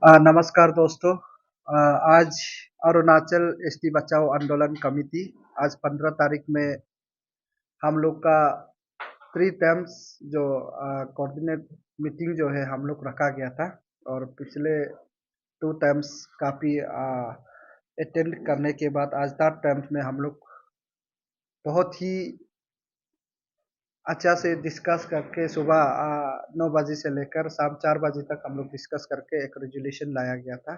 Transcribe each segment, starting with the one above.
नमस्कार दोस्तों। आज अरुणाचल एसटी बचाओ आंदोलन कमेटी आज 15 तारीख में हम लोग का 3 टाइम्स जो कोऑर्डिनेट मीटिंग जो है हम लोग रखा गया था। और पिछले 2 टाइम्स काफ़ी अटेंड करने के बाद आज 3 टाइम्स में हम लोग बहुत ही अच्छा से डिस्कस करके सुबह 9 बजे से लेकर शाम 4 बजे तक हम लोग डिस्कस करके एक रेजोल्यूशन लाया गया था।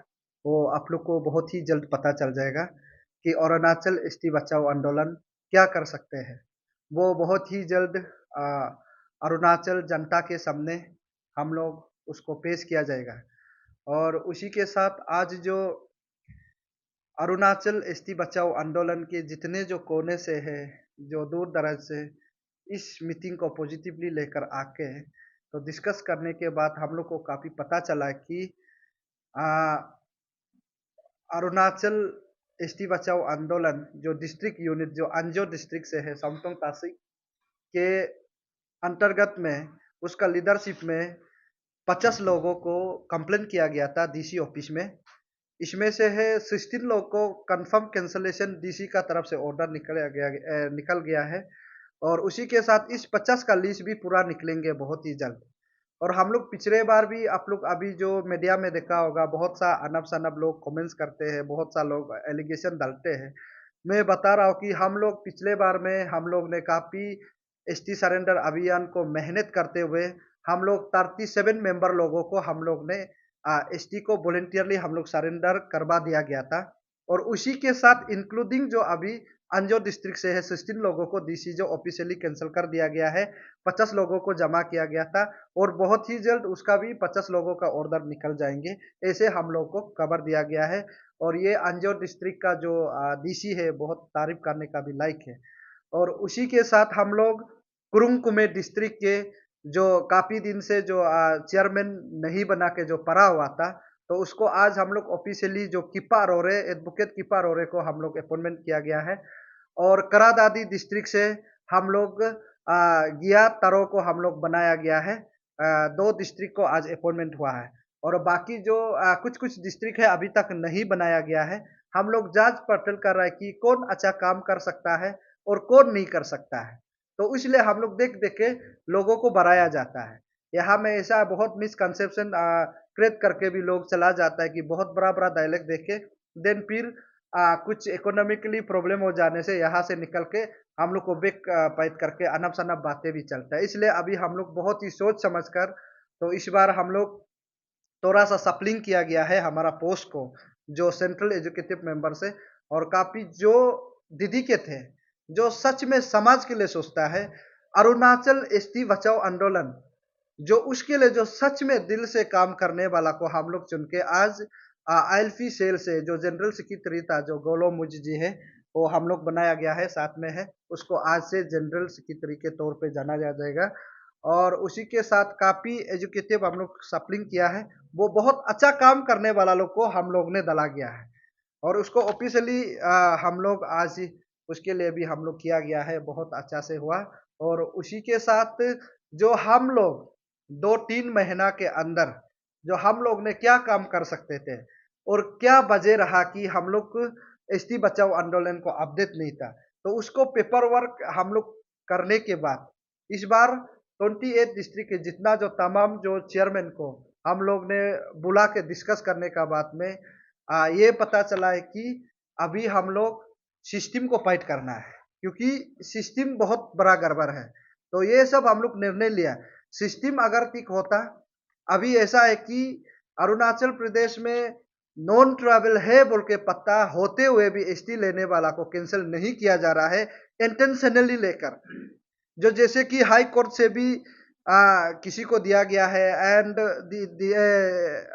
वो आप लोग को बहुत ही जल्द पता चल जाएगा कि अरुणाचल एसटी बचाओ आंदोलन क्या कर सकते हैं। वो बहुत ही जल्द आ, अरुणाचल जनता के सामने हम लोग उसको पेश किया जाएगा। और उसी के साथ आज जो अरुणाचल एसटी बचाओ आंदोलन के जितने जो कोने से है, जो दूर दराज से इस मीटिंग को पॉजिटिवली लेकर आके तो डिस्कस करने के बाद हम लोग को काफ़ी पता चला कि आ, अरुणाचल एसटी बचाओ आंदोलन जो डिस्ट्रिक्ट यूनिट जो अंजो डिस्ट्रिक्ट से है समतोंग तासिक के अंतर्गत में उसका लीडरशिप में 50 लोगों को कंप्लेन किया गया था डीसी ऑफिस में। इसमें से है 16 लोगों को कंफर्म कैंसलेशन डीसी का तरफ से ऑर्डर निकल गया है। और उसी के साथ इस 50 का लिस्ट भी पूरा निकलेंगे बहुत ही जल्द। और हम लोग पिछले बार भी आप लोग अभी जो मीडिया में देखा होगा, बहुत सा अनब शनब लोग कमेंट्स करते हैं, बहुत सा लोग एलिगेशन डालते हैं। मैं बता रहा हूँ कि हम लोग पिछले बार में हम लोग ने काफ़ी एसटी सरेंडर अभियान को मेहनत करते हुए हम लोग 37 मेंबर लोगों को हम लोग ने एसटी को वॉलेंटियरली हम लोग सरेंडर करवा दिया गया था। और उसी के साथ इंक्लूडिंग जो अभी अंजो डिस्ट्रिक्ट से है 16 लोगों को डीसी जो ऑफिशियली कैंसिल कर दिया गया है, 50 लोगों को जमा किया गया था। और बहुत ही जल्द उसका भी 50 लोगों का ऑर्डर निकल जाएंगे, ऐसे हम लोग को खबर दिया गया है। और ये अंजो डिस्ट्रिक्ट का जो डीसी है बहुत तारीफ करने का भी लायक है। और उसी के साथ हम लोग कुरुंग कुमे डिस्ट्रिक्ट के जो काफी दिन से जो चेयरमैन नहीं बना के जो पड़ा हुआ था, तो उसको आज हम लोग ऑफिशियली जो किपा रोरे एडवोकेट किपा रोरे को हम लोग अपॉइंटमेंट किया गया है। और करादादी डिस्ट्रिक्ट से हम लोग गिया तरो को हम लोग बनाया गया है। 2 डिस्ट्रिक्ट को आज अपॉइंटमेंट हुआ है। और बाकी जो कुछ कुछ डिस्ट्रिक्ट है अभी तक नहीं बनाया गया है। हम लोग जांच पड़ताल कर रहे हैं कि कौन अच्छा काम कर सकता है और कौन नहीं कर सकता है। तो इसलिए हम लोग देख देख के लोगों को बढ़ाया जाता है। यहाँ में ऐसा बहुत मिसकंसेप्शन क्रिएट करके भी लोग चला जाता है कि बहुत बड़ा बड़ा डायलॉग देख के देन फिर कुछ इकोनॉमिकली प्रॉब्लम हो जाने से यहाँ से निकल के हम लोग को बेक पैद करके अनब शनब बातें भी चलता है। इसलिए अभी हम लोग बहुत ही सोच समझ कर तो इस बार हम लोग थोड़ा सा सप्लिंग किया गया है हमारा पोस्ट को, जो सेंट्रल एजुकेटिव मेंबर से। और काफी जो दीदी के थे जो सच में समाज के लिए सोचता है, अरुणाचल एसटी बचाओ आंदोलन जो उसके लिए जो सच में दिल से काम करने वाला को हम लोग चुन के आज आईएलपी सेल से जो जनरल सेक्रेटरी था जो गोलो मुज जी है वो हम लोग बनाया गया है, साथ में है उसको आज से जनरल सेक्रेटरी के तौर पे जाना जाएगा। और उसी के साथ काफी एजुकेटिव हम लोग सप्लिंग किया है, वो बहुत अच्छा काम करने वाला लोग को हम लोग ने डाला गया है। और उसको ऑफिशियली हम लोग आज ही उसके लिए भी हम लोग किया गया है, बहुत अच्छा से हुआ। और उसी के साथ जो हम लोग 2-3 महीना के अंदर जो हम लोग ने क्या काम कर सकते थे और क्या वजह रहा कि हम लोग एसटी बचाओ आंदोलन को अपडेट नहीं था, तो उसको पेपर वर्क हम लोग करने के बाद इस बार 28 डिस्ट्रिक्ट के जितना जो तमाम जो चेयरमैन को हम लोग ने बुला के डिस्कस करने का बाद में ये पता चला है कि अभी हम लोग सिस्टम को फाइट करना है, क्योंकि सिस्टम बहुत बड़ा गड़बड़ है। तो ये सब हम लोग निर्णय लिया। सिस्टम अगर ठीक होता, अभी ऐसा है कि अरुणाचल प्रदेश में नॉन ट्रैवल है बोल के पता होते हुए भी एसटी लेने वाला को कैंसिल नहीं किया जा रहा है इंटेंशनली लेकर। जो जैसे कि हाई कोर्ट से भी किसी को दिया गया है एंड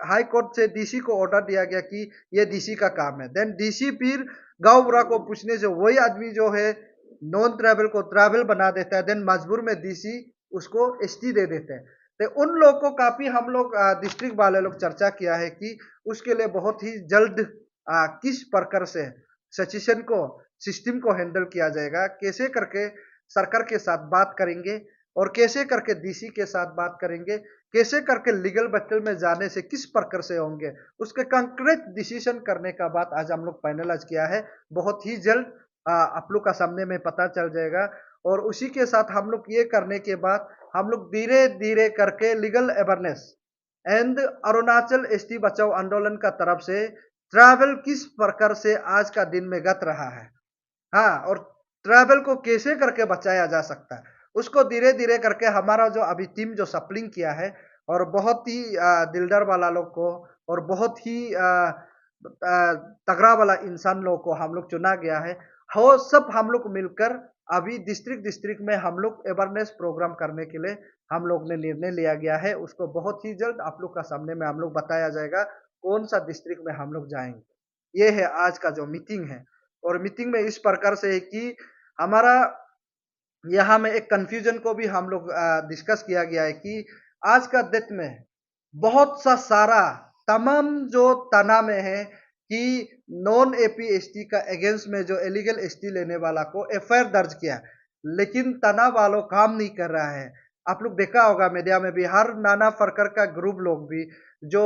हाई कोर्ट से डीसी को ऑर्डर दिया गया कि ये डीसी का काम है। देन डीसी फिर गांव बुरा को पूछने से वही आदमी जो है नॉन ट्रैवल को ट्रैवल बना देता है, देन मजबूर में डीसी उसको एसटी दे देते हैं। तो उन लोग को काफी हम लोग डिस्ट्रिक्ट वाले लोग चर्चा किया है कि उसके लिए बहुत ही जल्द किस प्रकार से सिचुएशन को सिस्टम को हैंडल किया जाएगा, कैसे करके सरकार के साथ बात करेंगे और कैसे करके डीसी के साथ बात करेंगे, कैसे करके लीगल बैटल में जाने से किस प्रकार से होंगे, उसके कंक्रीट डिसीजन करने का बात आज हम लोग फाइनलाइज किया है। बहुत ही जल्द आप लोग का सामने में पता चल जाएगा। और उसी के साथ हम लोग ये करने के बाद हम लोग धीरे धीरे करके legal awareness and Arunachal ST बचाओ आंदोलन का तरफ से ट्रैवल किस प्रकार से आज का दिन में गत रहा है, हाँ, और ट्रैवल को कैसे करके बचाया जा सकता है, उसको धीरे धीरे करके हमारा जो अभी टीम जो सप्लिंग किया है और बहुत ही दिलदार वाला लोग को और बहुत ही तगड़ा वाला इंसान लोग को हम लोग चुना गया है। हो सब हम लोग मिलकर अभी डिस्ट्रिक्ट डिस्ट्रिक्ट में हम लोग अवेयरनेस प्रोग्राम करने के लिए हम लोग ने निर्णय लिया गया है। उसको बहुत ही जल्द आप लोग का सामने में हम लोग बताया जाएगा कौन सा डिस्ट्रिक्ट में हम लोग जाएंगे। ये है आज का जो मीटिंग है। और मीटिंग में इस प्रकार से है कि हमारा यहाँ में एक कंफ्यूजन को भी हम लोग डिस्कस किया गया है कि आज का डेट में बहुत सा सारा तमाम जो तना में है कि नॉन एपी एसटी का अगेंस्ट में जो इलीगल एसटी लेने वाला को एफआईआर दर्ज किया, लेकिन तना वालों काम नहीं कर रहा है। आप लोग देखा होगा मीडिया में भी हर नाना प्रकार का ग्रुप लोग भी जो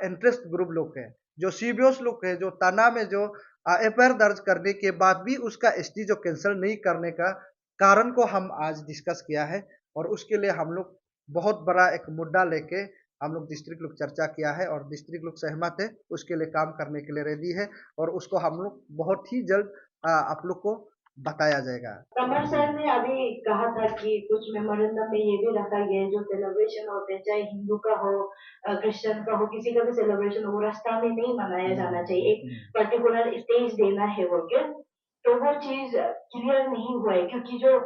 इंटरेस्ट ग्रुप लोग है, जो सीबीओस लोग है, जो तना में जो एफआईआर दर्ज करने के बाद भी उसका एसटी जो कैंसिल नहीं करने का कारण को हम आज डिस्कस किया है। और उसके लिए हम लोग बहुत बड़ा एक मुद्दा लेके हम लोग डिस्ट्रिक्ट लोग चर्चा किया है और डिस्ट्रिक्ट लोग सहमत है, उसके लिए काम करने के लिए रेडी है और उसको हम लोग बहुत ही जल्द आप लोग को बताया जाएगा। कमर सर ने अभी कहा था कि कुछ मेमोरेंडम में ये भी रखा गया है जो सेलिब्रेशन होते हैं, चाहे हिंदू का हो क्रिश्चियन का हो, किसी का भी सेलिब्रेशन हो, वो रास्ता में नहीं मनाया जाना चाहिए, एक पर्टिकुलर स्टेज देना है वो के। तो वो चीज क्लियर नहीं हुआ है क्योंकि जो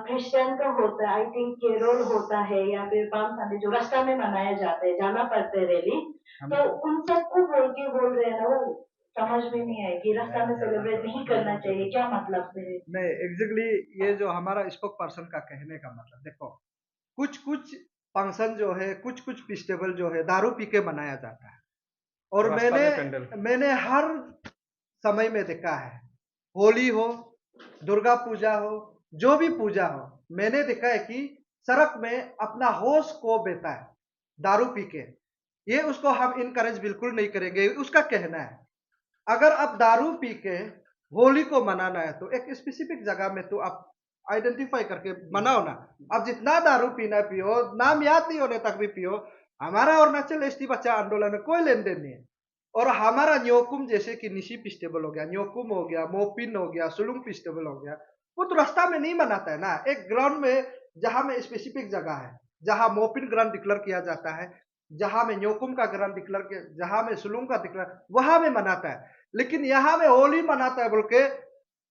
क्रिश्चियन का होता है, आई थिंक केरल होता है या फिर पाम संडे जो रास्ता में मनाया जाता है, जाना पड़ता है रैली, तो उन सबको बोल रहे हैं ना, वो समझ में नहीं आए कि रास्ता में सेलिब्रेट नहीं करना चाहिए, क्या मतलब है। नहीं, एग्जैक्टली ये जो हमारा स्पोक पर्सन का कहने का मतलब देखो, कुछ कुछ फंक्शन जो है, कुछ कुछ फेस्टिवल जो है दारू पी के मनाया जाता है। और मैंने हर समय में देखा है, होली हो, दुर्गा पूजा हो, जो भी पूजा हो, मैंने देखा है कि सड़क में अपना होश को बेता है दारू पी के। ये उसको हम इनकरेज बिल्कुल नहीं करेंगे। उसका कहना है अगर आप दारू पी के होली को मनाना है तो एक स्पेसिफिक जगह में तो आप आइडेंटिफाई करके मनाओ ना। अब जितना दारू पीना पियो, नाम याद नहीं होने तक भी पियो। हमारा अरुणाचल एसटी बच्चा आंदोलन में कोई लेन देन नहीं है। और हमारा न्योकुम जैसे कि निशी फेस्टिवल हो गया, न्योकुम हो गया, मोपिन हो गया, सुलुंग फेस्टिवल हो गया, वो तो रास्ता में नहीं मनाता है ना। एक ग्राउंड में जहां में स्पेसिफिक जगह है, जहां मोपिन ग्राउंड डिक्लेयर किया जाता है, जहां में न्योकुम का ग्राउंड डिक्लेयर किया, जहां में सुलुंग का डिक्लेयर, वहां में मनाता है। लेकिन यहाँ में होली मनाता है बोल के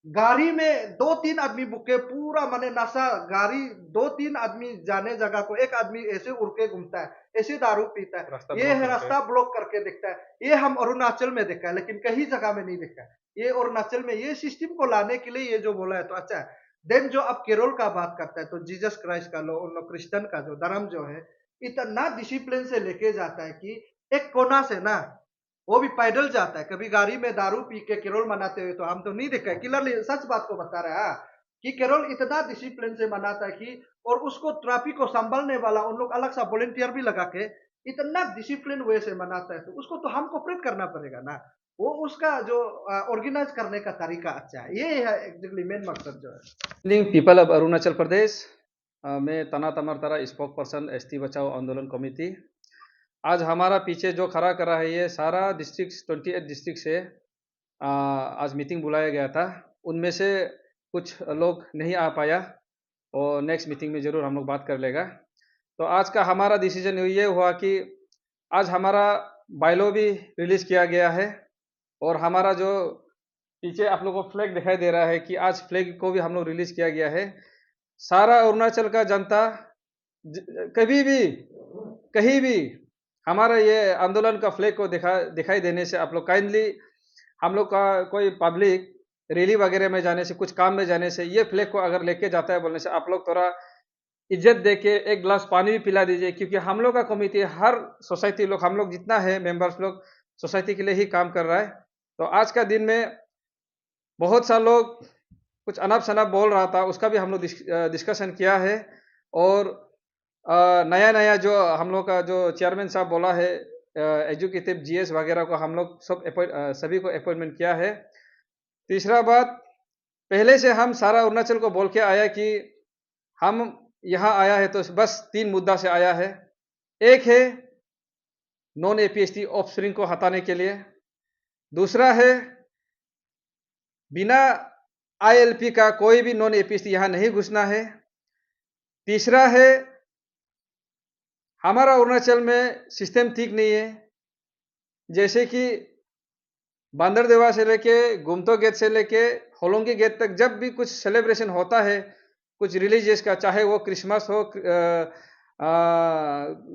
गाड़ी में दो तीन आदमी बुके पूरा मने नशा, गाड़ी दो तीन आदमी जाने जगह को एक आदमी ऐसे उड़ के घूमता है, ऐसे दारू पीता है, ये है रास्ता ब्लॉक करके देखता है। ये हम अरुणाचल में देखा है लेकिन कहीं जगह में नहीं देखा है। ये अरुणाचल में ये सिस्टम को लाने के लिए ये जो बोला है तो अच्छा है। देन जो अब केरल का बात करता है तो जीसस क्राइस्ट का लो, उन क्रिश्चियन का जो धर्म जो है इतना डिसिप्लिन से लेके जाता है कि एक कोना से ना वो भी पैदल जाता है। कभी गाड़ी में दारू पी के केरल मनाते हुए तो हम तो नहीं देखा है। क्लियरली सच बात को बता रहा है कि केरल इतना डिसिप्लिन से मनाता है कि और उसको ट्रैफिक को संभालने वाला उन लोग अलग सा वॉलंटियर भी लगा के इतना डिसिप्लिन वे से मनाता है। तो उसको तो हम कोऑपरेट करना पड़ेगा ना। वो उसका जो ऑर्गेनाइज करने का तरीका अच्छा है। ये है एक्चुअली मेन मकसद जो है। पीपल ऑफ अरुणाचल प्रदेश, मैं तना तमरतारा स्पोक पर्सन एसटी बचाओ आंदोलन कमेटी। आज हमारा पीछे जो खड़ा करा है ये सारा डिस्ट्रिक्ट 28 डिस्ट्रिक्ट से आज मीटिंग बुलाया गया था। उनमें से कुछ लोग नहीं आ पाया और नेक्स्ट मीटिंग में ज़रूर हम लोग बात कर लेगा। तो आज का हमारा डिसीजन ये हुआ कि आज हमारा बायलॉ भी रिलीज़ किया गया है और हमारा जो पीछे आप लोगों को फ्लैग दिखाई दे रहा है कि आज फ्लैग को भी हम लोग रिलीज़ किया गया है। सारा अरुणाचल का जनता कभी भी कहीं भी हमारा ये आंदोलन का फ्लैग को दिखाई देने से आप लोग काइंडली हम लोग का कोई पब्लिक रैली वगैरह में जाने से, कुछ काम में जाने से ये फ्लैग को अगर लेके जाता है बोलने से आप लोग थोड़ा इज्जत दे के एक गिलास पानी भी पिला दीजिए। क्योंकि हम लोग का कमिटी हर सोसाइटी लोग, हम लोग जितना है मेंबर्स लोग सोसाइटी के लिए ही काम कर रहा है। तो आज का दिन में बहुत सा लोग कुछ अनाप शनाप बोल रहा था, उसका भी हम लोग डिस्कशन किया है और नया नया जो हम लोग का जो चेयरमैन साहब बोला है एजुकेटिव जीएस वगैरह को हम लोग सभी को अपॉइंटमेंट किया है। तीसरा बात, पहले से हम सारा अरुणाचल को बोल के आया कि हम यहाँ आया है तो बस 3 मुद्दा से आया है। एक है नॉन एपीएसटी ऑफस्प्रिंग को हटाने के लिए, दूसरा है बिना आईएलपी का कोई भी नॉन एपीएसटी यहाँ नहीं घुसना है, तीसरा है हमारा अरुणाचल में सिस्टम ठीक नहीं है, जैसे कि बांदरदेवा से लेके गुमतो गेट से लेके होलोंगी गेट तक जब भी कुछ सेलिब्रेशन होता है कुछ रिलीजियस का, चाहे वो क्रिसमस हो,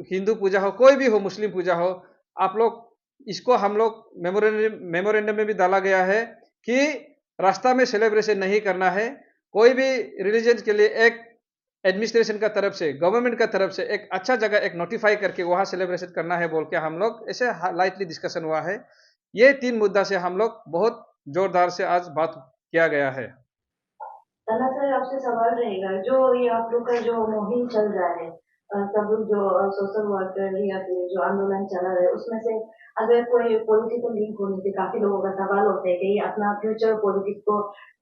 हिंदू पूजा हो, कोई भी हो, मुस्लिम पूजा हो, आप लोग इसको हम लोग मेमोरेंडम में भी डाला गया है कि रास्ता में सेलिब्रेशन नहीं करना है। कोई भी रिलीजन के लिए एक एडमिनिस्ट्रेशन का तरफ से, गवर्नमेंट का तरफ से एक अच्छा जगह एक नोटिफाई करके वहां सेलिब्रेशन करना है बोल के हम लोग ऐसे लाइटली डिस्कशन हुआ है। ये 3 मुद्दा से हम लोग बहुत जोरदार से आज बात किया गया है। तला सर, आपसे सवाल रहेगा, जो ये आप लोग का जो मुहिम चल रहा है, सब लोग जो सोशल वर्कर या फिर जो आंदोलन चला रहा है, उसमें से अगर कोई पॉलिटिकल लिंक होने से काफी लोगों का सवाल होता है कि ये अपना फ्यूचर पॉलिटिक्स को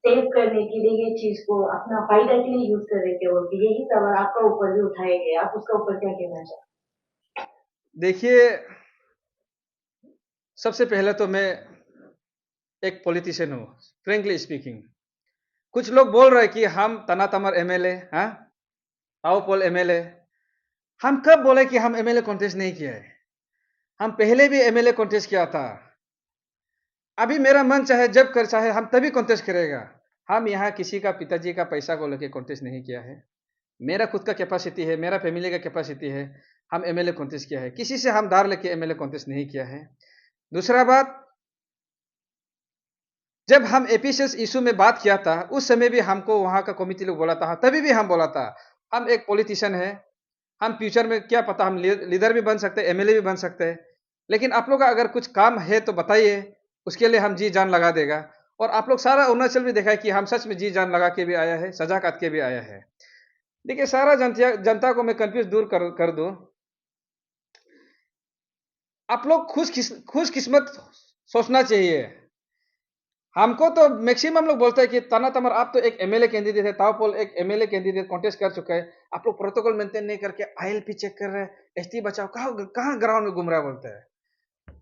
सेव करने के लिए ये चीज को अपना फायदा के लिए यूज कर रहे थे, बोल के यही सवाल आपका ऊपर भी उठाए गए, आप उसका ऊपर क्या कहना चाहते हैं? देखिए, सबसे पहले तो मैं एक पॉलिटिशियन हूँ, फ्रेंकली स्पीकिंग। कुछ लोग बोल रहे कि हम तना तमर एमएलए, हाँ, ताओपोल एमएलए। हम कब बोले कि हम एमएलए कॉन्टेस्ट नहीं किया है? हम पहले भी एमएलए कॉन्टेस्ट किया था। अभी मेरा मन चाहे जब कर चाहे हम तभी कॉन्टेस्ट करेगा। हम यहाँ किसी का पिताजी का पैसा को लेके कॉन्टेस्ट नहीं किया है। मेरा खुद का कैपेसिटी है, मेरा फैमिली का कैपेसिटी है, हम एमएलए कॉन्टेस्ट किया है। किसी से हम दार लेके एमएलए कॉन्टेस्ट नहीं किया है। दूसरा बात, जब हम एपीसीएस इशू में बात किया था उस समय भी हमको वहां का कमिटी लोग बोला था, तभी भी हम बोला था हम एक पॉलिटिशियन है, हम फ्यूचर में क्या पता हम लीडर भी बन सकते हैं, एमएलए भी बन सकते हैं, लेकिन आप लोग का अगर कुछ काम है तो बताइए, उसके लिए हम जी जान लगा देगा। और आप लोग सारा अरुणाचल भी देखा है कि हम सच में जी जान लगा के भी आया है, सजा काट के भी आया है। देखिए, सारा जनता को मैं कंफ्यूज दूर कर दूं, आप लोग खुशकिस्मत सोचना चाहिए। हमको तो मैक्सिमम लोग बोलते हैं कि तना तमर आप तो एक एमएलए कैंडिडेट है, ताओपोल एक एमएलए कैंडिडेट कॉन्टेस्ट कर चुका है, आप लोग प्रोटोकॉल मेंटेन नहीं करके आईएलपी चेक कर रहे हैं, एसटी बचाओ, कहाँ ग्राउंड में घूम रहा बोलते हैं।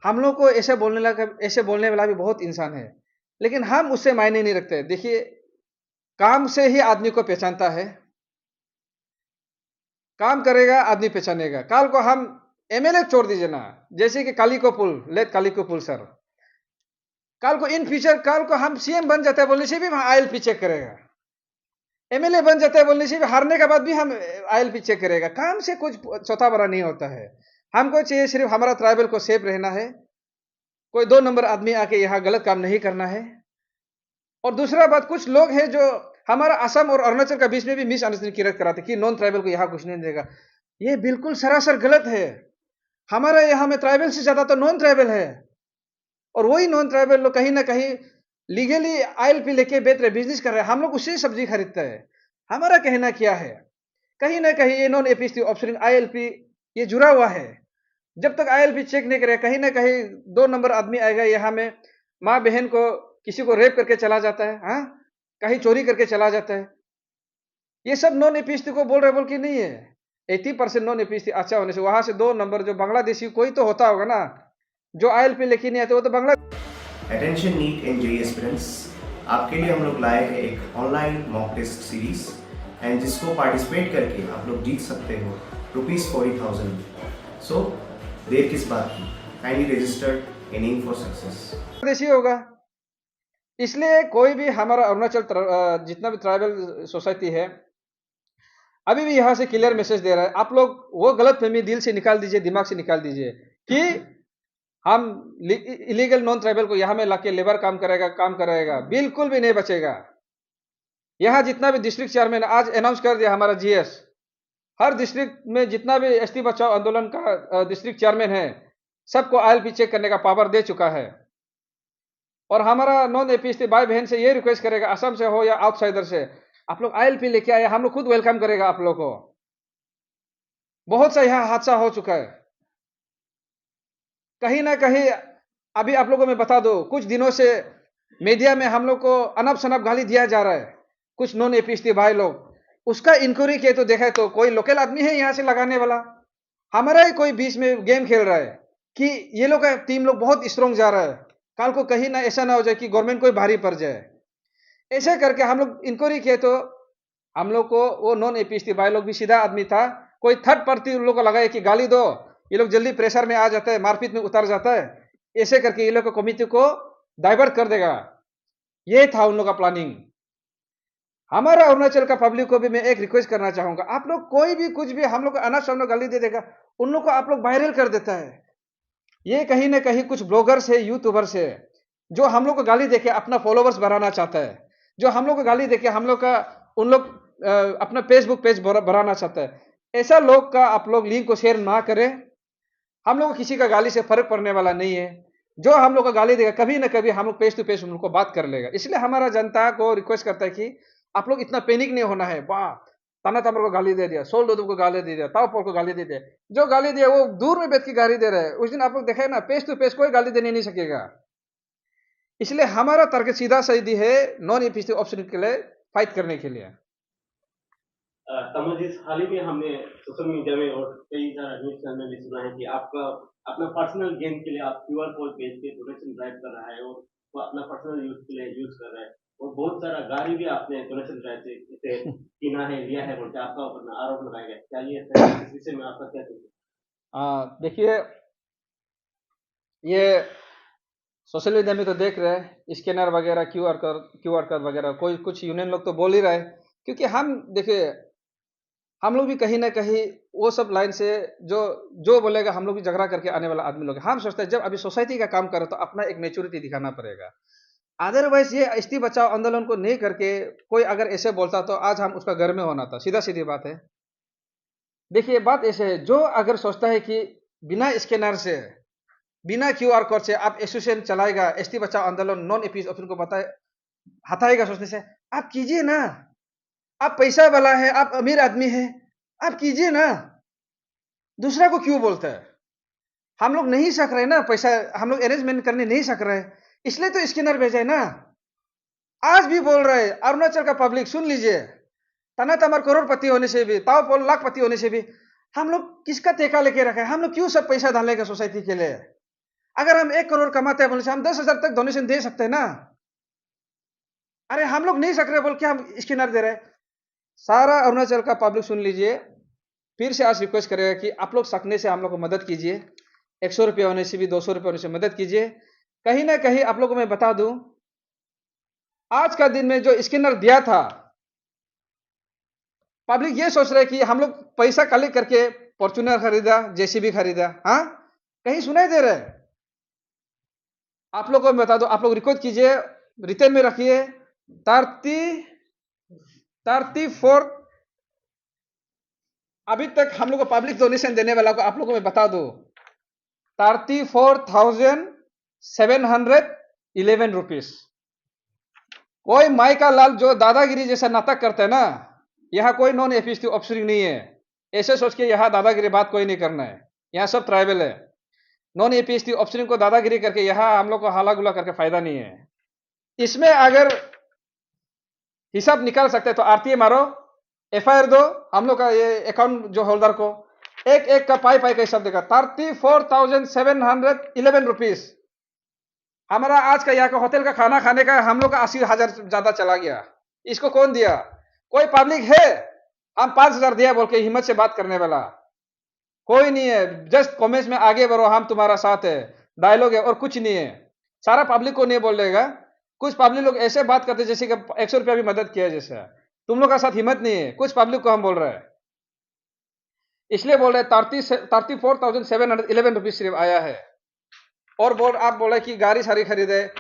हम लोग को ऐसे बोलने वाला भी बहुत इंसान है, लेकिन हम उससे मायने नहीं रखते। देखिए, काम से ही आदमी को पहचानता है, काम करेगा आदमी पहचानेगा। कल को हम एमएलए छोड़ दीजिए ना, जैसे कि कालिको पुल सर, कल को इन फ्यूचर कल को हम सीएम बन जाते हैं बोलने से भी हम आईएलपी चेक करेगा, एमएलए बन जाते हैं बोलने से भी हारने के बाद भी हम आईएलपी चेक करेगा। काम से कुछ चौथा बड़ा नहीं होता है। हमको चाहिए सिर्फ हमारा ट्राइबल को सेफ रहना है, कोई 2 नंबर आदमी आके यहाँ गलत काम नहीं करना है। और दूसरा बात, कुछ लोग हैं जो हमारा असम और अरुणाचल का बीच में भी मिसअंडरस्टैंडिंग क्रिएट कराते कि नॉन ट्राइबल को यहाँ कुछ नहीं देगा। ये बिल्कुल सरासर गलत है। हमारा यहाँ में ट्राइबल से ज्यादा तो नॉन ट्राइबल है, और वही नॉन ट्राइबल लोग कहीं ना कहीं लीगली आईएलपी लेके बेच रहे, बिजनेस कर रहे हैं, हम लोग उससे सब्जी खरीदते हैं। हमारा कहना क्या है, कहीं ना कहीं ये नॉन एपीएसटी ऑप्शनिंग आईएलपी ये जुड़ा हुआ है। जब तक आईएलपी चेक नहीं करेगा, कहीं ना कहीं 2 नंबर आदमी आएगा यहाँ में, माँ बहन को किसी को रेप करके चला जाता है, हाँ, कहीं चोरी करके चला जाता है। ये सब नॉन एपीएसटी को बोल रहे बोल के नहीं है। 80% नॉन एपीएसटी अच्छा होने से वहां से 2 नंबर जो बांग्लादेशी कोई तो होता होगा ना, जो आईएलपी लेके नहीं आते, वो तो Bangla. Attention NEET and JEE aspirants, आपके लिए हम लोग लाए हैं एक online mock test series, and जिसको पार्टिसिपेट करके आप लोग जीत सकते हो ₹40,000। सो देर किस बात की, काइंडली रजिस्टर एनिंग फॉर सक्सेस। देशी होगा, इसलिए कोई भी हमारा अरुणाचल जितना भी ट्राइबल सोसाइटी है अभी भी यहाँ से क्लियर मैसेज दे रहा है। आप लोग वो गलत फहमी दिल से निकाल दीजिए, दिमाग से निकाल दीजिए कि हम इलीगल नॉन ट्राइबल को यहाँ में लाके लेबर काम करेगा, बिल्कुल भी नहीं बचेगा। यहाँ जितना भी डिस्ट्रिक्ट चेयरमैन आज अनाउंस कर दिया हमारा जीएस, हर डिस्ट्रिक्ट में जितना भी एसटी बचाओ आंदोलन का डिस्ट्रिक्ट चेयरमैन है, सबको आईएलपी चेक करने का पावर दे चुका है। और हमारा नॉन एपीएसटी भाई बहन से ये रिक्वेस्ट करेगा, असम से हो या आउटसाइडर से, आप लोग आईएलपी लेके आए, हम लोग खुद वेलकम करेगा आप लोग को। बहुत सा यहाँ हादसा हो चुका है। कहीं ना कहीं अभी आप लोगों में बता दो, कुछ दिनों से मीडिया में हम लोग को अनप शनप गाली दिया जा रहा है, कुछ नॉन एपीएसटी भाई लोग। उसका इंक्वायरी किए तो देखा तो कोई लोकल आदमी है यहाँ से लगाने वाला, हमारा ही कोई बीच में गेम खेल रहा है कि ये लोग का टीम लोग बहुत स्ट्रॉन्ग जा रहा है, कल को कहीं ना ऐसा ना हो जाए कि गवर्नमेंट कोई भारी पड़ जाए। ऐसे करके हम लोग इंक्वायरी किए तो हम लोग को वो नॉन एपीएसटी भाई लोग भी सीधा आदमी था, कोई थर्ड पार्टी उन लोग को लगाए कि गाली दो, ये लोग जल्दी प्रेशर में आ जाता है, मारपीट में उतर जाता है, ऐसे करके ये लोग को कमिटी को डाइवर्ट कर देगा। ये था उन लोग का प्लानिंग। हमारा अरुणाचल का पब्लिक को भी मैं एक रिक्वेस्ट करना चाहूंगा, आप लोग कोई भी कुछ भी हम लोग को अनाप शनाप गाली दे देगा, उन लोग को आप लोग वायरल कर देता है। ये कहीं ना कहीं कुछ ब्लॉगर्स है, यूट्यूबर्स है, जो हम लोग को गाली देके अपना फॉलोवर्स बढ़ाना चाहता है, जो हम लोग को गाली देके हम लोग का उन लोग अपना फेसबुक पेज बढ़ाना चाहता है। ऐसा लोग का आप लोग लिंक को शेयर ना करें। हम लोग को किसी का गाली से फर्क पड़ने वाला नहीं है। जो हम लोग को गाली देगा कभी ना कभी हम लोग फेस टू फेस उनको बात कर लेगा। इसलिए हमारा जनता को रिक्वेस्ट करता है कि आप लोग इतना पैनिक नहीं होना है। वाह, ताना तमर को गाली दे दिया, सोल दोदो को गाली दे दिया, ताओ पोल को गाली दे दिया, जो गाली दिया वो दूर में बैठ के गाली दे रहे हैं। उस दिन आप लोग देखे ना, फेस टू फेस कोई गाली देने नहीं सकेगा। इसलिए हमारा टारगेट सीधा सीधी है नॉन एपीएसटी ऑप्शन के लिए फाइट करने के लिए। तमोज जी, हाल ही में हमने सोशल मीडिया में और कई सारा न्यूज चैनल में भी सुना है कि आपका अपना पर्सनल गेम के लिए आप क्यूआर कोड भेज के डोनेशन ड्राइव कर रहा है और वो अपना पर्सनल यूज के लिए यूज कर रहा है, और बहुत सारा गाड़ी भी आपने डोनेशन ड्राइव से इसे किना है, लिया है, बोलते आपका ऊपर आरोप लगाया गया। क्या ये सही है? इस विषय में आपका क्या कहना? देखिए, ये सोशल मीडिया में तो देख रहे हैं स्कैनर वगैरह, क्यूआर कोड वगैरह, कोई कुछ यूनियन लोग तो बोल ही रहे हैं। क्योंकि हम देखिए, हम लोग भी कहीं ना कहीं वो सब लाइन से जो बोलेगा हम लोग भी झगड़ा करके आने वाला आदमी लोग। हम सोचते हैं जब अभी सोसाइटी का काम करे तो अपना एक मेच्योरिटी दिखाना पड़ेगा। अदरवाइज ये एसटी बचाओ आंदोलन को नहीं करके कोई अगर ऐसे बोलता तो आज हम उसका घर में होना था। सीधा सीधी बात है। देखिए, बात ऐसे है, जो अगर सोचता है कि बिना स्कैनर से, बिना क्यूआर कोड से आप एसोसिएशन चलाएगा, एसटी बचाओ आंदोलन नॉन एपीएस ऑप्शन को हटाएगा, सोचने से आप कीजिए ना। आप पैसा वाला है, आप अमीर आदमी है, आप कीजिए ना। दूसरा को क्यों बोलता है? हम लोग नहीं सक रहे ना, पैसा हम लोग अरेंजमेंट करने नहीं सक रहे, इसलिए तो स्कैनर भेजा है ना। आज भी बोल रहे अरुणाचल का पब्लिक सुन लीजिए, तना तमर करोड़पति होने से भी, ताओ पोल लाखपति होने से भी हम लोग किसका टेका लेके रखे? हम लोग क्यों सब पैसा डालेंगे सोसाइटी के लिए? अगर हम 1 करोड़ कमाते हैं बोले से हम 10,000 तक डोनेशन दे सकते हैं ना। अरे हम लोग नहीं सक रहे बोल के हम स्कैनर दे रहे। सारा अरुणाचल का पब्लिक सुन लीजिए, फिर से आज रिक्वेस्ट करेगा कि आप लोग सकने से हम लोग को मदद कीजिए। 100 रुपये होने से भी, 200 रुपये होने से मदद कीजिए। कहीं ना कहीं आप लोगों को मैं बता दूं, आज का दिन में जो स्कैनर दिया था, पब्लिक ये सोच रहे कि हम लोग पैसा कलेक्ट करके फॉर्च्यूनर खरीदा, जेसीबी खरीदा। हाँ, कहीं सुनाई दे रहे? आप लोग को मैं बता दूं, आप लोग रिकॉर्ड कीजिए, रिटर्न में रखिए। 34 अभी तक हम लोग को पब्लिक डोनेशन देने वाला को आप लोगों को मैं बता दूं, 34,711 रुपीस। कोई माई का लाल जो दादागिरी जैसा नाटक करते हैं ना, यहाँ कोई नॉन एपीएसटी ऑफिसरिंग नहीं है। ऐसे सोच के यहाँ दादागिरी बात कोई नहीं करना है। यहाँ सब ट्राइबल है। नॉन एपीएसटी ऑफिसरिंग को दादागिरी करके यहाँ हम लोग को हाला गुला करके फायदा नहीं है। इसमें अगर हिसाब निकाल सकते तो आरटीए मारो, एफआईआर दो हम लोग का ये अकाउंट जो होल्डर को, एक का पाई का हिसाब देगा। 34,711 रुपीस हमारा आज का यहाँ का होटल का खाना खाने का हम लोग का 80,000 ज्यादा चला गया। इसको कौन दिया? कोई पब्लिक है? हम 5,000 दिया बोल के हिम्मत से बात करने वाला कोई नहीं है। जस्ट कमेंट्स में आगे बढ़ो, हम तुम्हारा साथ है, डायलॉग है और कुछ नहीं है। सारा पब्लिक को नहीं बोलेगा। कुछ पब्लिक लोग ऐसे बात करते जैसे कि 100 रुपया भी मदद किया जैसा। तुम लोग का साथ हिम्मत नहीं है। कुछ पब्लिक को हम बोल रहे हैं, इसलिए बोल रहे 34,711 रुपीज सिर्फ आया है। और आप बोले कि गाड़ी सारी खरीदे।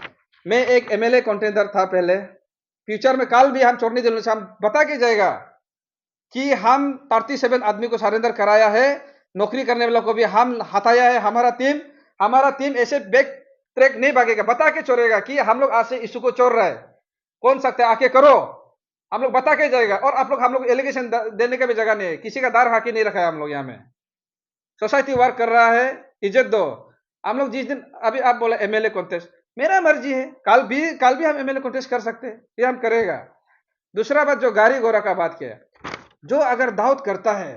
मैं एक एमएलए कंटेंडर था पहले, फ्यूचर में कल भी हम छोड़ने दिल से हम बता के जाएगा कि हम 37 आदमी को सरेंडर कराया है, नौकरी करने वालों को भी हम हटाया है। हमारा टीम ऐसे बैक ट्रैक नहीं भागेगा, बता के छोड़ेगा कि हम लोग आज से इशू को छोड़ रहे हैं। कौन सकता है आके करो, हम लोग बता के जाएगा। और आप लोग हम लोग एलिगेशन देने का भी जगह नहीं है, किसी का दार हाकी नहीं रखा है हम लोग यहाँ में। सोसाइटी वर्क कर रहा है, इज्जत दो। हम लोग जिस दिन अभी आप बोले एमएलए कॉन्टेस्ट, मेरा मर्जी है, कल भी हम एमएलए कॉन्टेस्ट कर सकते हैं, ये हम करेगा। दूसरा बात, जो गाड़ी घोड़ा का बात किया, जो अगर दाऊद करता है,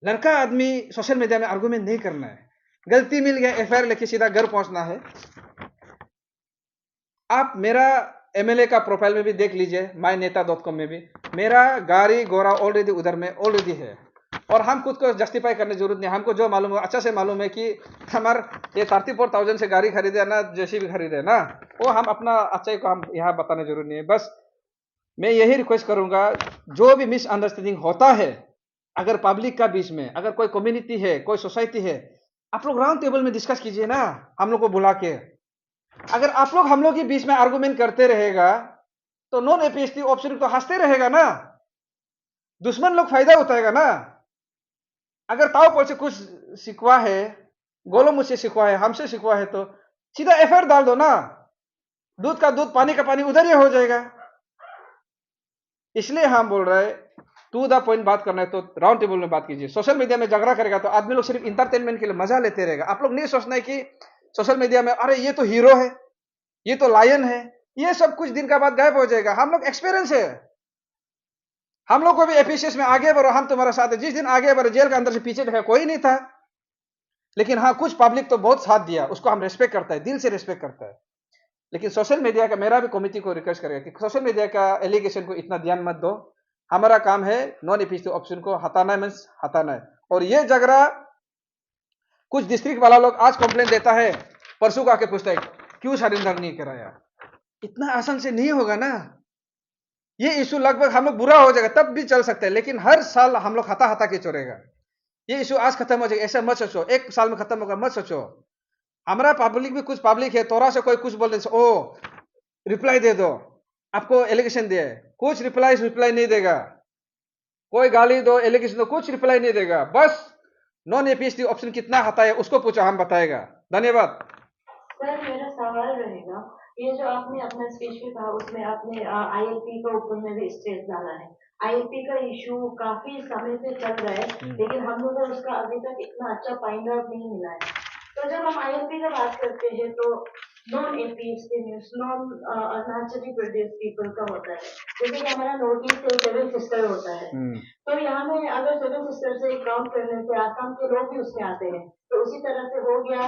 लड़का आदमी सोशल मीडिया में आर्गुमेंट नहीं करना है। गलती मिल गया, एफआईआर लेके सीधा घर पहुंचना है। आप मेरा एमएलए का प्रोफाइल में भी देख लीजिए, myNeta.com में भी मेरा गाड़ी घोड़ा ऑलरेडी उधर में ऑलरेडी है। और हम खुद को जस्टिफाई करने की जरूरत नहीं, हमको जो मालूम है, अच्छा से मालूम है कि हमारा ये 34,000 से गाड़ी खरीदे ना, जैसी भी खरीदे ना, वो हम अपना अच्छाई को हम यहाँ बताने की जरूरत नहीं है। बस मैं यही रिक्वेस्ट करूंगा, जो भी मिसअंडरस्टैंडिंग होता है, अगर पब्लिक का बीच में, अगर कोई कम्युनिटी है, कोई सोसाइटी है, आप लोग राउंड टेबल में डिस्कस कीजिए ना, हम लोग को बुला के। अगर आप लोग हम लोग के बीच में आर्गुमेंट करते रहेगा तो नॉन एपीएसटी ऑप्शन तो हंसते रहेगा ना, दुश्मन लोग फायदा उठाएगा ना। अगर ताऊ पोल से कुछ शिकवा है, गोलो मुझसे शिकवा है, हमसे शिकवा है, तो सीधा एफआईआर डाल दो ना, दूध का दूध पानी का पानी उधर ही हो जाएगा। इसलिए हम बोल रहे हैं, टू द पॉइंट बात करना है तो राउंड टेबल में बात कीजिए। सोशल मीडिया में झगड़ा करेगा तो आदमी लोग सिर्फ इंटरटेनमेंट के लिए मजा लेते रहेगा। आप लोग नहीं सोचना है कि सोशल मीडिया में अरे ये तो हीरो है, ये तो लायन है, ये सब कुछ दिन का बाद गायब हो जाएगा। हम लोग एक्सपीरियंस है, हम लोग को भी एफिशिएंस में आगे बढ़ो, हम तुम्हारे साथ है। जिस दिन आगे बढ़े, जेल के अंदर से पीछे देखा कोई नहीं था, लेकिन हाँ कुछ पब्लिक तो बहुत साथ दिया, उसको हम रेस्पेक्ट करता है, दिल से रेस्पेक्ट करता है। लेकिन सोशल मीडिया का, मेरा भी कमेटी को रिक्वेस्ट करेगा कि सोशल मीडिया का एलिगेशन को इतना ध्यान मत दो। हमारा काम है नॉन एपीएसटी ऑप्शन को हटाना, मीन्स हटाना है। और ये झगड़ा कुछ डिस्ट्रिक्ट वाला लोग आज कंप्लेंट देता है, परसों को आके पूछता है क्यों सरेंडर नहीं कराया। इतना आसान से नहीं होगा ना। ये इशू लगभग हम लोग बुरा हो जाएगा तब भी चल सकता है, लेकिन हर साल हम लोग हता हता के चोरेगा। ये इशू आज खत्म हो जाएगा ऐसा मत सोचो, एक साल में खत्म होगा मत सोचो। हमारा पब्लिक भी कुछ पब्लिक है, थोड़ा सा कोई कुछ बोल दे, ओ रिप्लाई दे दो, आपको एलिगेशन दिया है, कुछ रिप्लाई नहीं देगा। कोई गाली दो, एलिगेशन दो, कुछ रिप्लाई नहीं देगा। बस नॉन एपीएसटी ऑप्शन कितना हटाए उसको पूछो, हम बताएगा। धन्यवाद। सर मेरा सवाल रहेगा, ये जो आपने अपना स्पीच में कहा उसमें आपने आईएलपी के ऊपर में भी स्ट्रेस डाला है। आईएलपी का इशू काफी समय से चल रहा है, लेकिन हम लोग को उसका अभी तक इतना अच्छा फाइंड आउट नहीं मिला है। तो जब हम आईएलपी का बात करते हैं तो non APST means non naturally produce people का होता है, जैसे कि हमारा नॉर्थ ईस्ट से 7 सिस्टर होता है। तो यहाँ में अगर 7 सिस्टर से काउंट करने से आसाम के लोग भी उसमें आते हैं, तो उसी तरह से हो गया,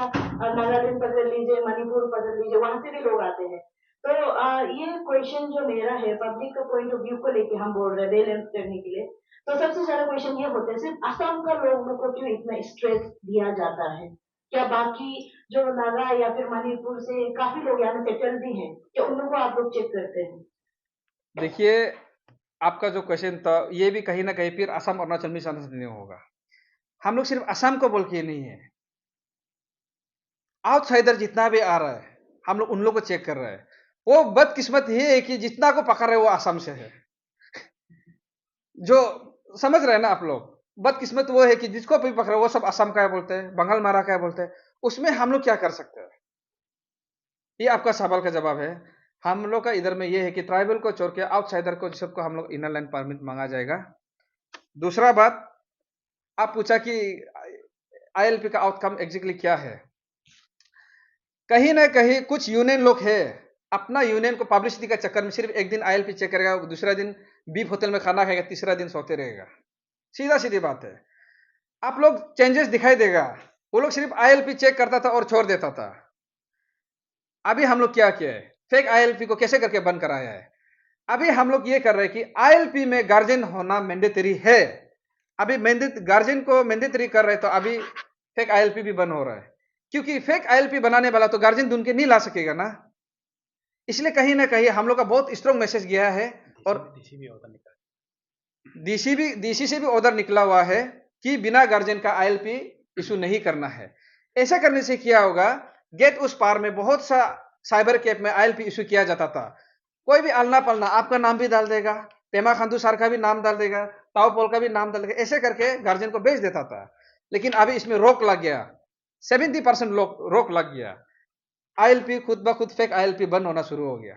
नागालैंड पकड़ लीजिए, मणिपुर पकड़ लीजिए, वहां से भी लोग आते हैं। तो ये क्वेश्चन जो मेरा है पब्लिक का पॉइंट ऑफ व्यू को लेके हम बोल रहे हैं बैलेंस करने के लिए, तो सबसे ज्यादा क्वेश्चन ये होता है सिर्फ असम का लोगों को क्यों इतना स्ट्रेस दिया जाता है? क्या बाकी जो नागा या फिर मणिपुर से काफी लोग यहाँ सेटल भी हैं, क्या उन लोगों को आप लोग चेक करते हैं? देखिए, आपका जो क्वेश्चन था ये भी कहीं ना कहीं फिर असम अरुणाचल में नहीं होगा। हम लोग सिर्फ असम को बोल के नहीं है, आउटसाइडर जितना भी आ रहा है हम लोग उन लोग को चेक कर रहे हैं। वो बदकिस्मत ये है कि जितना को पकड़ रहे वो असम से है। जो समझ रहे हैं ना आप लोग, बदकिस्मत वो है कि जिसको भी पकड़े वो सब असम का है बोलते हैं, बंगाल मारा का है बोलते हैं। उसमें हम लोग क्या कर सकते हैं? ये आपका सवाल का जवाब है। हम लोग का इधर में ये है कि ट्राइबल को छोड़ के आउटसाइडर को सबको हम लोग इनर लाइन परमिट मांगा जाएगा। दूसरा बात, आप पूछा कि आईएलपी का आउटकम एग्जैक्टली क्या है। कहीं ना कहीं कुछ यूनियन लोग है, अपना यूनियन को पब्लिसिटी का चक्कर में सिर्फ एक दिन आईएलपी चेक करेगा, दूसरा दिन बीफ होटल में खाना खाएगा, तीसरा दिन सोते रहेगा। सीधा सीधी बात है। आप लोग चेंजेस दिखाई देगा। वो लोग सिर्फ आईएलपी चेक करता था और छोड़ देता था। अभी हम लोग क्या किया है, फेक आईएलपी को कैसे करके बंद कराया है। अभी हम लोग ये कर रहे हैं कि आईएलपी में गार्जियन होना मैंडेटरी है। अभी गार्जियन को मैंडेटरी कर रहे हैं, तो अभी फेक आईएलपी भी बंद हो रहा है। क्योंकि फेक आईएलपी बनाने वाला तो गार्जियन ढूंढ के नहीं ला सकेगा ना। इसलिए कहीं ना कहीं हम लोग का बहुत स्ट्रॉन्ग मैसेज गया है। और डीसी से भी ऑर्डर निकला हुआ है कि बिना गार्जियन का आईएलपी इशू नहीं करना है। ऐसा करने से क्या होगा, गेट उस पार में बहुत सा साइबर कैफ में आईएलपी इशू किया जाता था। कोई भी अलना पलना आपका नाम भी डाल देगा, पेमा खांडू सर का भी नाम डाल देगा, ताऊ पोल का भी नाम डाल देगा, ऐसे करके गार्जियन को भेज देता था। लेकिन अभी इसमें रोक लग गया, 70% रोक लग गया। आईएलपी खुद ब खुद फेक आईएलपी बंद होना शुरू हो गया।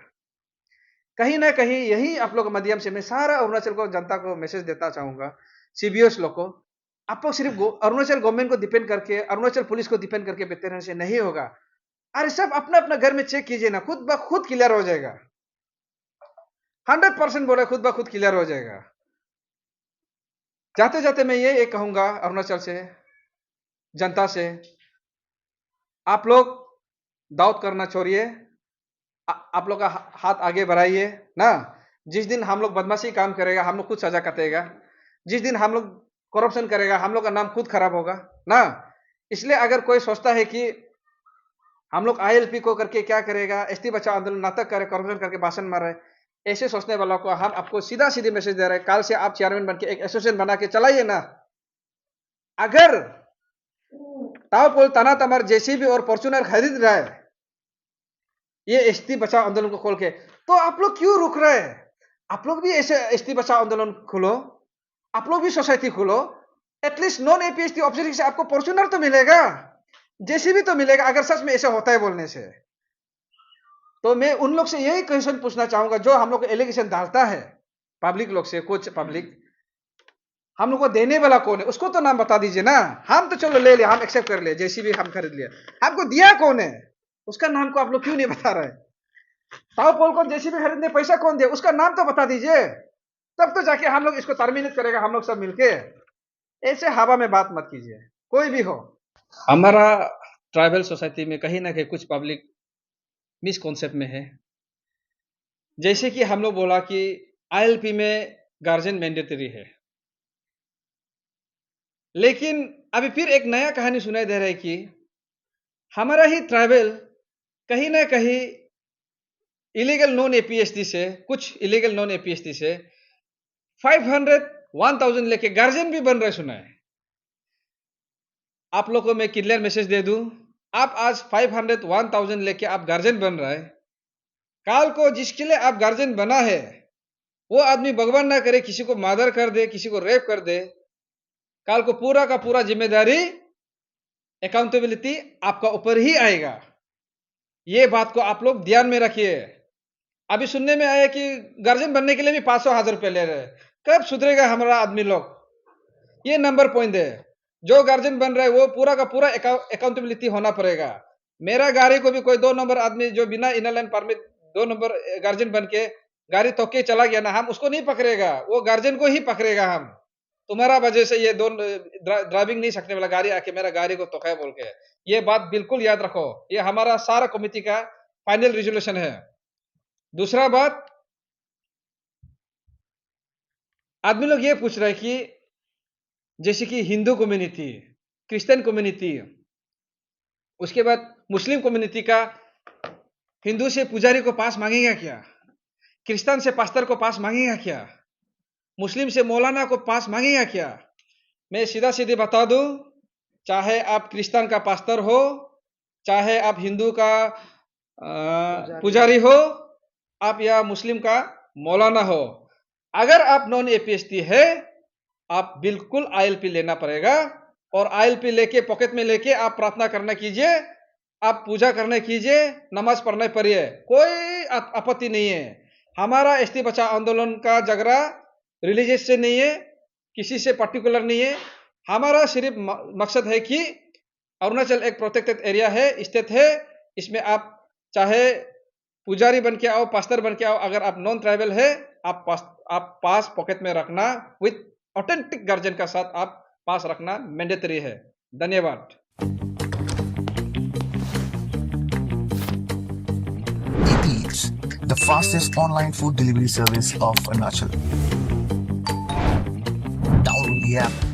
कहीं ना कहीं यही आप लोग के माध्यम से मैं सारा अरुणाचल को जनता को मैसेज देता चाहूंगा, सीबीएस लोग को, आप लोग सिर्फ अरुणाचल गवर्नमेंट को डिपेंड करके, अरुणाचल पुलिस को डिपेंड करके बैठे रहने से नहीं होगा। अरे सब अपना अपना घर में चेक कीजिए ना, खुद ब खुद क्लियर हो जाएगा। 100% बोले खुद ब खुद क्लियर हो जाएगा। जाते जाते मैं ये एक कहूंगा अरुणाचल से, जनता से, आप लोग दाऊद करना छोड़िए, आप लोग का हाथ आगे बढ़ाइए ना। जिस दिन हम लोग बदमाशी काम करेगा, हम लोग खुद सजा कटेगा। जिस दिन हम लोग करप्शन करेगा, हम लोग का नाम खुद खराब होगा ना। इसलिए अगर कोई सोचता है कि हम लोग ILP को करके क्या करेगा, ST बचाओ आंदोलन नाटक करे, करप्शन करके भाषण मार रहे, ऐसे सोचने वालों को हम आपको सीधा सीधी मैसेज दे रहे हैं, कल से आप चेयरमैन बन के एक एसोसिएशन बना के चलाइए ना। अगर तावपोल तना तमर JCB और फॉर्च्यूनर खरीद रहा है ये ST बचाओ आंदोलन को खोल के, तो आप लोग क्यों रुक रहे हैं? आप लोग भी ऐसे ST बचाओ आंदोलन खोलो, आप लोग भी सोसाइटी खोलो। एटलीस्ट नॉन APST ऑफिसर से आपको फॉर्च्यूनर तो मिलेगा, JCB तो मिलेगा, अगर सच में ऐसा होता है बोलने से। तो मैं उन लोग से यही क्वेश्चन पूछना चाहूंगा जो हम लोग को एलिगेशन डालता है पब्लिक लोग से, कुछ पब्लिक, हम लोग को देने वाला कौन है उसको तो नाम बता दीजिए ना। हम तो चलो ले लिया, हम एक्सेप्ट कर लिया, JCB हम खरीद लिया, आपको दिया कौन है उसका नाम को आप लोग क्यों नहीं बता रहे? तावपोल को JCB खरीदने पैसा कौन दिया उसका नाम तो बता दीजिए, तब तो जाके हम लोग इसको टर्मिनेट करेगा, हम लोग सब मिलके। ऐसे हवा में बात मत कीजिए, कोई भी हो। हमारा ट्राइबल सोसाइटी में कहीं ना कहीं कुछ पब्लिक मिसकॉन्सेप्ट में है। जैसे कि हम लोग बोला कि ILP में गार्जियन मैंडेटरी है, लेकिन अभी फिर एक नया कहानी सुनाई दे रहा है कि हमारा ही ट्राइबल कहीं ना कहीं इलीगल नॉन APST से, कुछ इलीगल नॉन APST से 500, 1000 लेके गार्जियन भी बन रहे सुना है। आप लोगों को मैं क्लियर मैसेज दे दूं, आप आज 500, 1000 लेके आप गार्जियन बन रहा है, काल को जिसके लिए आप गार्जियन बना है वो आदमी भगवान ना करे किसी को मर्डर कर दे, किसी को रेप कर दे, काल को पूरा का पूरा जिम्मेदारी, अकाउंटेबिलिटी आपका ऊपर ही आएगा। ये बात को आप लोग ध्यान में रखिए। अभी सुनने में आया कि गार्जियन बनने के लिए भी 500,000 रुपए ले रहे हैं। कब सुधरेगा हमारा आदमी लोग? ये नंबर पॉइंट है। जो गार्जियन बन रहा है वो पूरा का पूरा अकाउंटेबिलिटी होना पड़ेगा। मेरा गाड़ी को भी कोई 2 नंबर आदमी जो बिना inner line permit 2 number guardian बन के गाड़ी तो के चला गया ना, हम उसको नहीं पकड़ेगा, वो गार्जियन को ही पकड़ेगा। हम तुम्हारा वजह से ये ड्राइविंग नहीं सकने वाला गाड़ी आके मेरा गाड़ी को तोखे बोल के, ये बात बिल्कुल याद रखो। ये हमारा सारा कमेटी का फाइनल रिजोल्यूशन है। दूसरा बात, आदमी लोग ये पूछ रहे हैं कि जैसे कि हिंदू कम्युनिटी, क्रिश्चियन कम्युनिटी, उसके बाद मुस्लिम कम्युनिटी का हिंदू से पुजारी को पास मांगेगा क्या, क्रिश्चियन से पास्टर को पास मांगेगा क्या, मुस्लिम से मौलाना को पास मांगेगा क्या? मैं सीधा सीधे बता दूं, चाहे आप क्रिश्चियन का पास्टर हो, चाहे आप हिंदू का पुजारी हो, आप या मुस्लिम का मौलाना हो, अगर आप नॉन APST है आप बिल्कुल ILP लेना पड़ेगा। और ILP लेके पॉकेट में लेके आप प्रार्थना करना कीजिए, आप पूजा करना कीजिए, नमाज पढ़ना पड़िए, कोई आपत्ति नहीं है। हमारा ST बचाओ आंदोलन का झगड़ा रिलीजियस से नहीं है, किसी से पर्टिकुलर नहीं है। हमारा सिर्फ मकसद है कि अरुणाचल एक प्रोटेक्टेड एरिया है, स्टेट है, इसमें आप चाहे पुजारी बन के आओ, पास्टर बन के आओ, अगर आप नॉन ट्राइबल है आप पास पॉकेट में रखना, विथ ऑथेंटिक गार्जियन का साथ आप पास रखना मैंडेटरी है। धन्यवाद। Eats, the fastest online food delivery service of Arunachal. Download the app